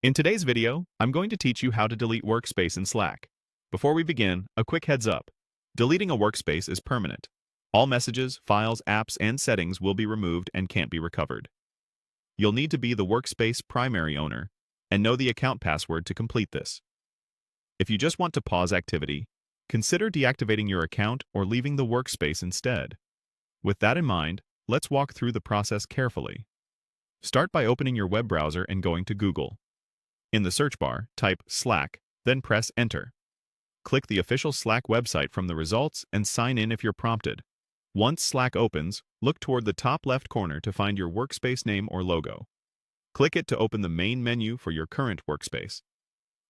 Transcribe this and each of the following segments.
In today's video, I'm going to teach you how to delete Workspace in Slack. Before we begin, a quick heads up. Deleting a workspace is permanent. All messages, files, apps, and settings will be removed and can't be recovered. You'll need to be the workspace primary owner and know the account password to complete this. If you just want to pause activity, consider deactivating your account or leaving the workspace instead. With that in mind, let's walk through the process carefully. Start by opening your web browser and going to Google. In the search bar, type Slack, then press Enter. Click the official Slack website from the results and sign in if you're prompted. Once Slack opens, look toward the top left corner to find your workspace name or logo. Click it to open the main menu for your current workspace.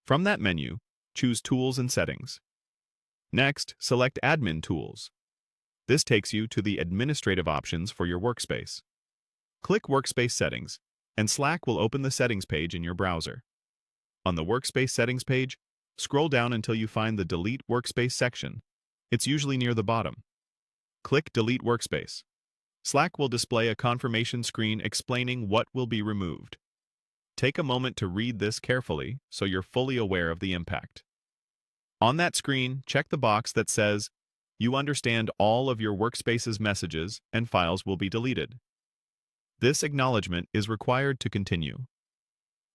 From that menu, choose Tools and Settings. Next, select Admin Tools. This takes you to the administrative options for your workspace. Click Workspace Settings, and Slack will open the settings page in your browser. On the Workspace Settings page, scroll down until you find the Delete Workspace section. It's usually near the bottom. Click Delete Workspace. Slack will display a confirmation screen explaining what will be removed. Take a moment to read this carefully so you're fully aware of the impact. On that screen, check the box that says, "You understand all of your workspace's messages and files will be deleted." This acknowledgement is required to continue.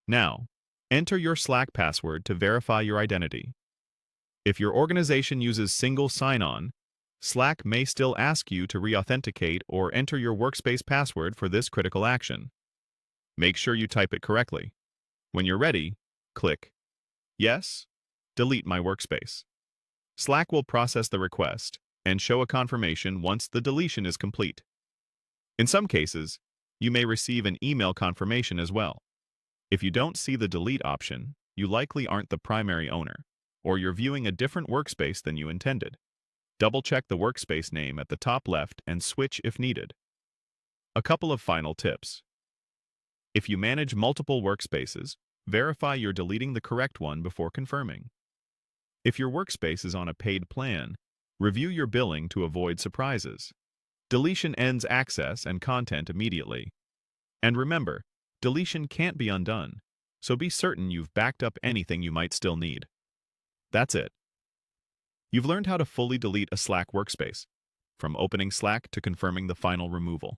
Now, enter your Slack password to verify your identity. If your organization uses single sign-on, Slack may still ask you to re-authenticate or enter your workspace password for this critical action. Make sure you type it correctly. When you're ready, click Yes, delete my workspace. Slack will process the request and show a confirmation once the deletion is complete. In some cases, you may receive an email confirmation as well. If you don't see the delete option, you likely aren't the primary owner, or you're viewing a different workspace than you intended. Double-check the workspace name at the top left and switch if needed. A couple of final tips. If you manage multiple workspaces, verify you're deleting the correct one before confirming. If your workspace is on a paid plan, review your billing to avoid surprises. Deletion ends access and content immediately. And remember, deletion can't be undone, so be certain you've backed up anything you might still need. That's it. You've learned how to fully delete a Slack workspace, from opening Slack to confirming the final removal.